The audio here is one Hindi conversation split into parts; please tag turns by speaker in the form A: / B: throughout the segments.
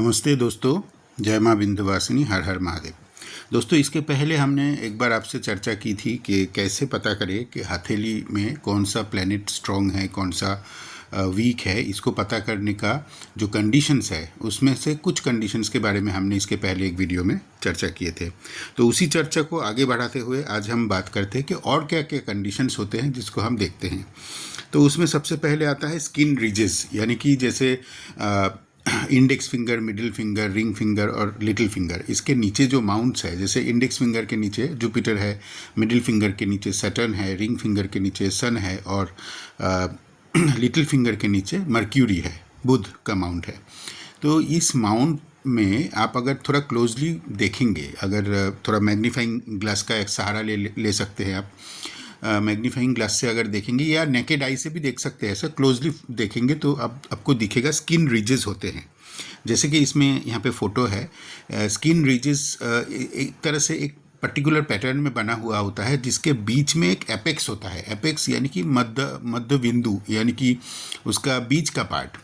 A: नमस्ते दोस्तों, जय माँ विंध्यवासिनी, हर हर महादेव। दोस्तों, इसके पहले हमने एक बार आपसे चर्चा की थी कि कैसे पता करें कि हथेली में कौन सा प्लैनेट स्ट्रॉन्ग है, कौन सा वीक है। इसको पता करने का जो कंडीशंस है, उसमें से कुछ कंडीशंस के बारे में हमने इसके पहले एक वीडियो में चर्चा किए थे। तो उसी चर्चा को आगे बढ़ाते हुए आज हम बात करते हैं कि और क्या क्या कंडीशंस होते हैं जिसको हम देखते हैं। तो उसमें सबसे पहले आता है स्किन रिजेस, यानी कि जैसे index finger, middle finger, ring finger और लिटिल फिंगर, इसके नीचे जो माउंट्स है, जैसे इंडेक्स फिंगर के नीचे जुपिटर है, मिडिल फिंगर के नीचे सैटर्न है, रिंग फिंगर के नीचे सन है और लिटिल फिंगर के नीचे मर्क्यूरी है, बुध का माउंट है। तो इस माउंट में आप अगर थोड़ा क्लोजली देखेंगे, अगर थोड़ा मैग्नीफाइंग ग्लास का एक सहारा ले सकते हैं आप। मैग्नीफाइंग ग्लास से अगर देखेंगे या नेकेड आई से भी देख सकते हैं, ऐसा क्लोजली देखेंगे तो आपको दिखेगा स्किन रिजेस होते हैं। जैसे कि इसमें यहाँ पे फोटो है, स्किन रिजेस एक तरह से एक पर्टिकुलर पैटर्न में बना हुआ होता है, जिसके बीच में एक एपेक्स होता है। एपेक्स यानी कि मध्य बिंदु, यानी कि उसका बीच का पार्ट।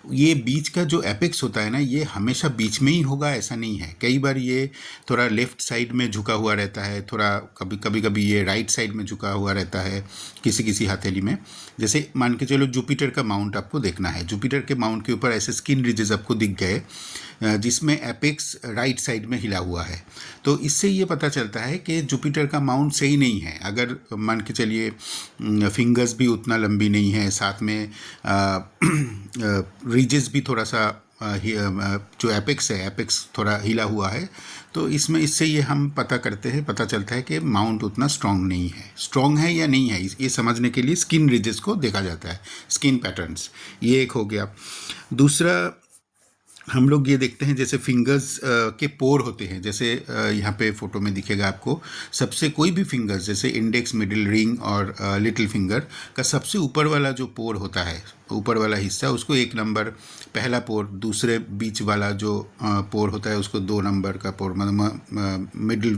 A: ये बीच का जो एपेक्स होता है ना, ये हमेशा बीच में ही होगा ऐसा नहीं है। कई बार ये थोड़ा लेफ़्ट साइड में झुका हुआ रहता है, थोड़ा कभी ये राइट साइड में झुका हुआ रहता है किसी किसी हथेली में। जैसे मान के चलो जुपिटर का माउंट आपको देखना है, जुपिटर के माउंट के ऊपर ऐसे स्किन रिजेस आपको दिख गए जिसमें एपेक्स राइट साइड में हिला हुआ है। तो इससे ये पता चलता है कि जुपिटर का माउंट सही नहीं है। अगर मान के चलिए फिंगर्स भी उतना लंबी नहीं है, साथ में रिजेस भी थोड़ा सा जो एपेक्स है, एपेक्स थोड़ा हिला हुआ है, तो इससे ये हम पता चलता है कि माउंट उतना स्ट्रांग नहीं है। स्ट्रांग है या नहीं है, ये समझने के लिए स्किन रिजेस को देखा जाता है, स्किन पैटर्न्स। ये एक हो गया। दूसरा हम लोग ये देखते हैं, जैसे फिंगर्स के पोर होते हैं, जैसे यहाँ पे फोटो में दिखेगा आपको। सबसे कोई भी फिंगर्स, जैसे इंडेक्स, मिडिल, रिंग और लिटिल फिंगर का सबसे ऊपर वाला जो पोर होता है, ऊपर वाला हिस्सा, उसको 1 नंबर पहला पोर, दूसरे बीच वाला जो पोर होता है उसको 2 नंबर का पोर, मतलब मिडिल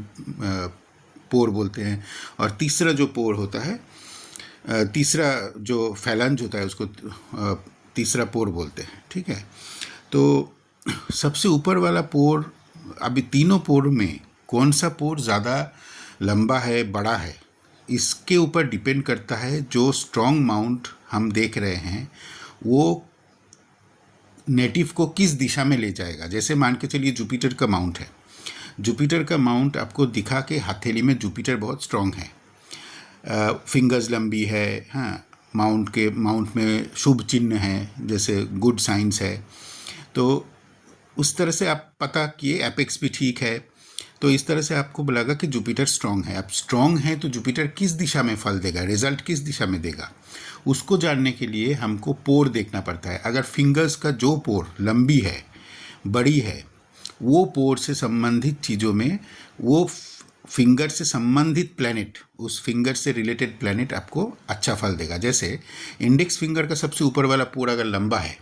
A: पोर बोलते हैं। और तीसरा जो पोर होता है, तीसरा जो फैलेंज होता है, उसको तीसरा पोर बोलते हैं। ठीक है, तो सबसे ऊपर वाला पोर, अभी तीनों पोर में कौन सा पोर ज़्यादा लंबा है, बड़ा है, इसके ऊपर डिपेंड करता है। जो स्ट्रॉन्ग माउंट हम देख रहे हैं वो नेटिव को किस दिशा में ले जाएगा। जैसे मान के चलिए जुपिटर का माउंट है, जुपिटर का माउंट आपको दिखा के हथेली में जुपिटर बहुत स्ट्रॉन्ग है, फिंगर्स लंबी है, हाँ, माउंट में शुभ चिन्ह है, जैसे गुड साइंस है। तो उस तरह से आप पता किए, एपेक्स भी ठीक है, तो इस तरह से आपको लगा कि जुपिटर स्ट्रांग है। अब स्ट्रांग है तो जुपिटर किस दिशा में फल देगा, रिजल्ट किस दिशा में देगा, उसको जानने के लिए हमको पोर देखना पड़ता है। अगर फिंगर्स का जो पोर लंबी है, बड़ी है, वो पोर से संबंधित चीज़ों में, वो फिंगर से संबंधित प्लैनेट, उस फिंगर से रिलेटेड प्लैनेट आपको अच्छा फल देगा। जैसे इंडेक्स फिंगर का सबसे ऊपर वाला पोर अगर लंबा है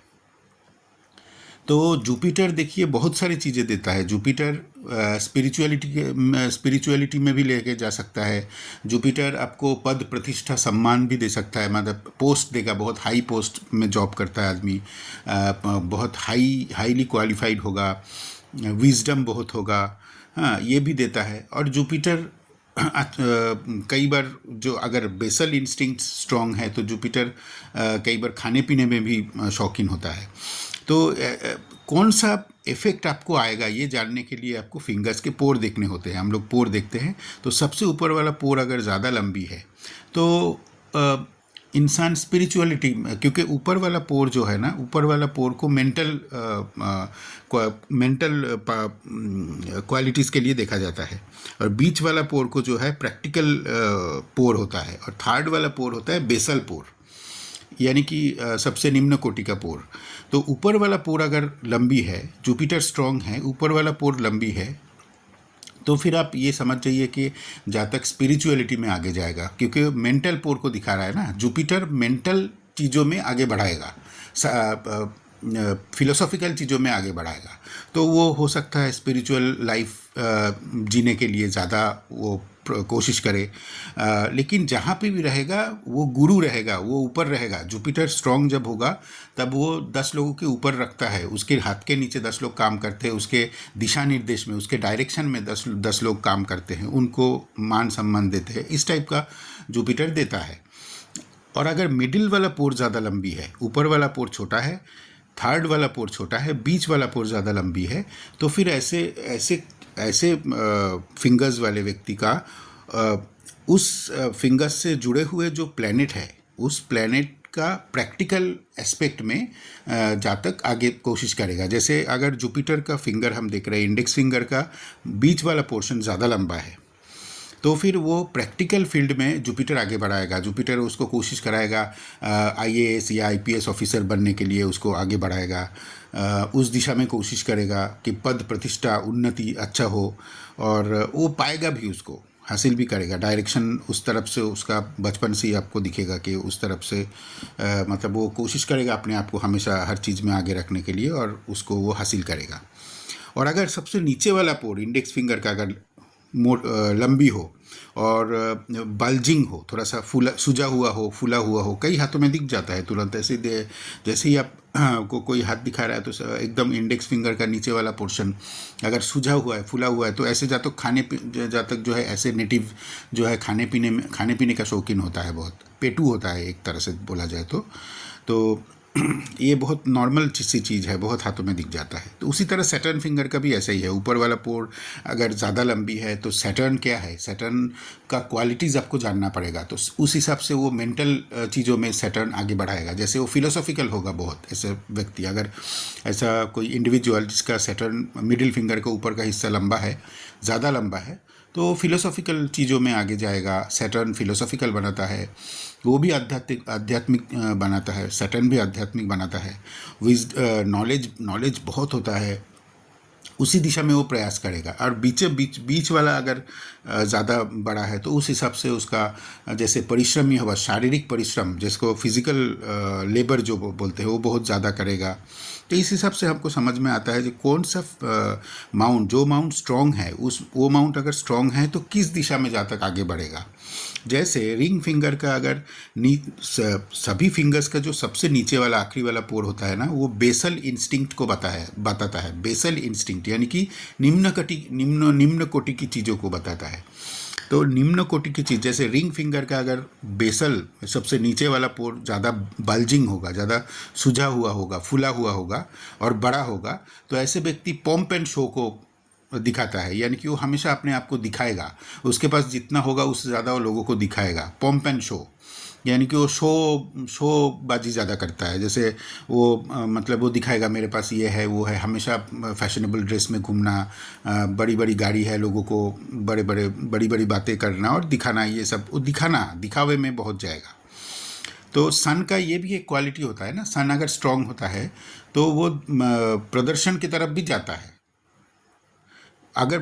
A: तो जुपिटर देखिए बहुत सारी चीज़ें देता है। जुपिटर स्पिरिचुअलिटी में भी लेके जा सकता है। जुपिटर आपको पद, प्रतिष्ठा, सम्मान भी दे सकता है, मतलब पोस्ट देगा, बहुत हाई पोस्ट में जॉब करता है आदमी, बहुत हाईली क्वालिफाइड होगा, विजडम बहुत होगा, हाँ, ये भी देता है। और जुपिटर कई बार जो अगर बेसल इंस्टिंक्ट स्ट्रांग है तो जुपिटर कई बार खाने पीने में भी शौकीन होता है। तो कौन सा इफ़ेक्ट आपको आएगा ये जानने के लिए आपको फिंगर्स के पोर देखने होते हैं। हम लोग पोर देखते हैं, तो सबसे ऊपर वाला पोर अगर ज़्यादा लंबी है तो इंसान स्पिरिचुअलिटी, क्योंकि ऊपर वाला पोर जो है ना, ऊपर वाला पोर को मेंटल क्वालिटीज़ के लिए देखा जाता है, और बीच वाला पोर को जो है प्रैक्टिकल पोर होता है, और थर्ड वाला पोर होता है बेसल पोर, यानी कि सबसे निम्न कोटि का पोर। तो ऊपर वाला पोर अगर लंबी है, जुपिटर स्ट्रांग है, ऊपर वाला पोर लंबी है, तो फिर आप ये समझ जाइए कि जहाँ तक स्पिरिचुअलिटी में आगे जाएगा, क्योंकि मेंटल पोर को दिखा रहा है ना। जुपिटर मेंटल चीज़ों में आगे बढ़ाएगा, फिलोसॉफिकल चीज़ों में आगे बढ़ाएगा, तो वो हो सकता है स्पिरिचुअल लाइफ जीने के लिए ज़्यादा वो कोशिश करे। लेकिन जहाँ पे भी रहेगा वो गुरु रहेगा, वो ऊपर रहेगा। जुपिटर स्ट्रांग जब होगा तब वो 10 लोगों के ऊपर रखता है, उसके हाथ के नीचे 10 लोग काम करते हैं, उसके दिशा निर्देश में, उसके डायरेक्शन में 10 लोग काम करते हैं, उनको मान सम्मान देते हैं। इस टाइप का जुपिटर देता है। और अगर मिडिल वाला पोर ज़्यादा लंबी है, ऊपर वाला पोर छोटा है, थर्ड वाला पोर छोटा है, बीच वाला पोर ज़्यादा लंबी है, तो फिर ऐसे ऐसे ऐसे फिंगर्स वाले व्यक्ति का उस फिंगर्स से जुड़े हुए जो प्लैनेट है, उस प्लैनेट का प्रैक्टिकल एस्पेक्ट में जातक आगे कोशिश करेगा। जैसे अगर जुपिटर का फिंगर हम देख रहे हैं, इंडेक्स फिंगर का बीच वाला पोर्शन ज़्यादा लंबा है, तो फिर वो प्रैक्टिकल फील्ड में जुपिटर आगे बढ़ाएगा। जुपिटर उसको कोशिश कराएगा IAS या IPS ऑफिसर बनने के लिए, उसको आगे बढ़ाएगा, उस दिशा में कोशिश करेगा कि पद प्रतिष्ठा उन्नति अच्छा हो, और वो पाएगा भी, उसको हासिल भी करेगा। डायरेक्शन उस तरफ से उसका बचपन से ही आपको दिखेगा कि उस तरफ से मतलब वो कोशिश करेगा अपने आप को हमेशा हर चीज़ में आगे रखने के लिए, और उसको वो हासिल करेगा। और अगर सबसे नीचे वाला पोर इंडेक्स फिंगर का अगर लंबी हो और बल्जिंग हो, थोड़ा सा फूला सूजा हुआ हो, फूला हुआ हो, कई हाथों में दिख जाता है तुरंत। ऐसे जैसे ही आप को कोई हाथ दिखा रहा है तो एकदम इंडेक्स फिंगर का नीचे वाला पोर्शन अगर सूझा हुआ है, फूला हुआ है, तो ऐसे जातक जो है ऐसे नेटिव जो है खाने पीने का शौकीन होता है, बहुत पेटू होता है एक तरह से बोला जाए तो ये बहुत नॉर्मल सी चीज़ है, बहुत हाथों में दिख जाता है। तो उसी तरह सैटर्न फिंगर का भी ऐसा ही है। ऊपर वाला पोर अगर ज़्यादा लंबी है तो सैटर्न क्या है, सैटर्न का क्वालिटीज़ आपको जानना पड़ेगा। तो उस हिसाब से वो मेंटल चीज़ों में सैटर्न आगे बढ़ाएगा। जैसे वो फिलोसॉफिकल होगा बहुत, ऐसे व्यक्ति, अगर ऐसा कोई इंडिविजुअल जिसका सैटर्न मिडिल फिंगर का ऊपर का हिस्सा लंबा है, ज़्यादा लंबा है, तो फिलोसॉफिकल चीज़ों में आगे जाएगा। सैटर्न फिलोसॉफिकल बनाता है, वो भी आध्यात्मिक बनाता है। सैटर्न भी आध्यात्मिक बनाता है। नॉलेज बहुत होता है, उसी दिशा में वो प्रयास करेगा। और बीच वाला अगर ज़्यादा बड़ा है तो उस हिसाब से उसका जैसे परिश्रमी होगा, शारीरिक परिश्रम जिसको फिजिकल लेबर जो बोलते हैं, वो बहुत ज़्यादा करेगा। तो इस हिसाब से हमको समझ में आता है कि कौन सा माउंट स्ट्रॉन्ग है, वो माउंट अगर स्ट्रॉन्ग है तो किस दिशा में जातक आगे बढ़ेगा। जैसे रिंग फिंगर का अगर सभी फिंगर्स का जो सबसे नीचे वाला आखिरी वाला पोर होता है ना, वो बेसल इंस्टिंक्ट को बताता है। बेसल इंस्टिंक्ट यानी कि निम्न कोटि की चीज़ों को बताता है। तो निम्न कोटि की चीज़, जैसे रिंग फिंगर का अगर बेसल सबसे नीचे वाला पोर ज़्यादा बल्जिंग होगा, ज़्यादा सूझा हुआ होगा, फूला हुआ होगा और बड़ा होगा, तो ऐसे व्यक्ति पॉम्प एंड शो को दिखाता है। यानी कि वो हमेशा अपने आप को दिखाएगा, उसके पास जितना होगा उससे ज़्यादा वो लोगों को दिखाएगा। पॉम्प एंड शो यानी कि वो शोबाजी ज़्यादा करता है। जैसे वो मतलब वो दिखाएगा मेरे पास ये है, वो है, हमेशा फैशनेबल ड्रेस में घूमना, बड़ी बड़ी गाड़ी है, लोगों को बड़ी बड़ी बातें करना और दिखाना, ये सब वो दिखावे में बहुत जाएगा। तो सन का ये भी एक क्वालिटी होता है ना, सन अगर स्ट्रांग होता है तो वो प्रदर्शन की तरफ भी जाता है। अगर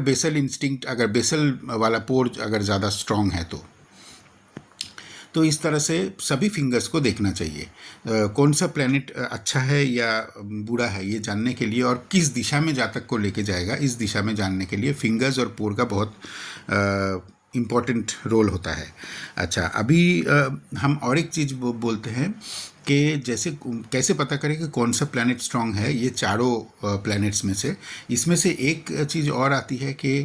A: बेसल वाला पोर अगर ज़्यादा स्ट्रांग है तो इस तरह से सभी फिंगर्स को देखना चाहिए। कौन सा प्लैनेट अच्छा है या बुरा है ये जानने के लिए, और किस दिशा में जातक को लेके जाएगा, इस दिशा में जानने के लिए फिंगर्स और पोर का बहुत इम्पॉर्टेंट रोल होता है। अच्छा, अभी हम और एक चीज़ बोलते हैं कि जैसे कैसे पता करें कि कौन सा प्लैनेट स्ट्रांग है। ये चारों प्लैनेट्स में से इसमें से एक चीज़ और आती है कि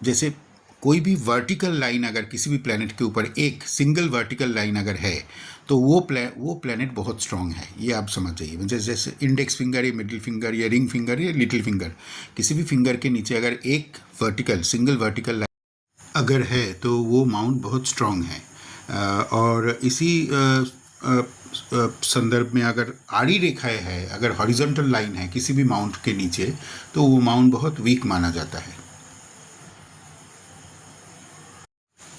A: जैसे कोई भी वर्टिकल लाइन अगर किसी भी प्लैनेट के ऊपर एक सिंगल वर्टिकल लाइन अगर है तो वो प्लैनेट बहुत स्ट्रांग है, ये आप समझ जाइए। जैसे इंडेक्स फिंगर या मिडिल फिंगर या रिंग फिंगर या लिटिल फिंगर, किसी भी फिंगर के नीचे अगर एक सिंगल वर्टिकल लाइन अगर है तो वो माउंट बहुत स्ट्रांग है। और इसी संदर्भ में अगर आड़ी रेखाएं है, अगर हॉरिजॉन्टल लाइन है किसी भी माउंट के नीचे, तो वो माउंट बहुत वीक माना जाता है।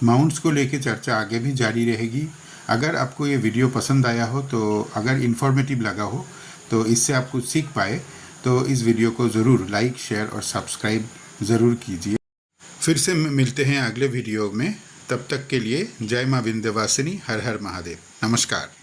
A: माउंट्स को लेके चर्चा आगे भी जारी रहेगी। अगर आपको ये वीडियो पसंद आया हो, तो अगर इन्फॉर्मेटिव लगा हो, तो इससे आप कुछ सीख पाए, तो इस वीडियो को ज़रूर लाइक, शेयर और सब्सक्राइब ज़रूर कीजिए। फिर से मिलते हैं अगले वीडियो में, तब तक के लिए जय माँ विंध्यवासिनी, हर हर महादेव, नमस्कार।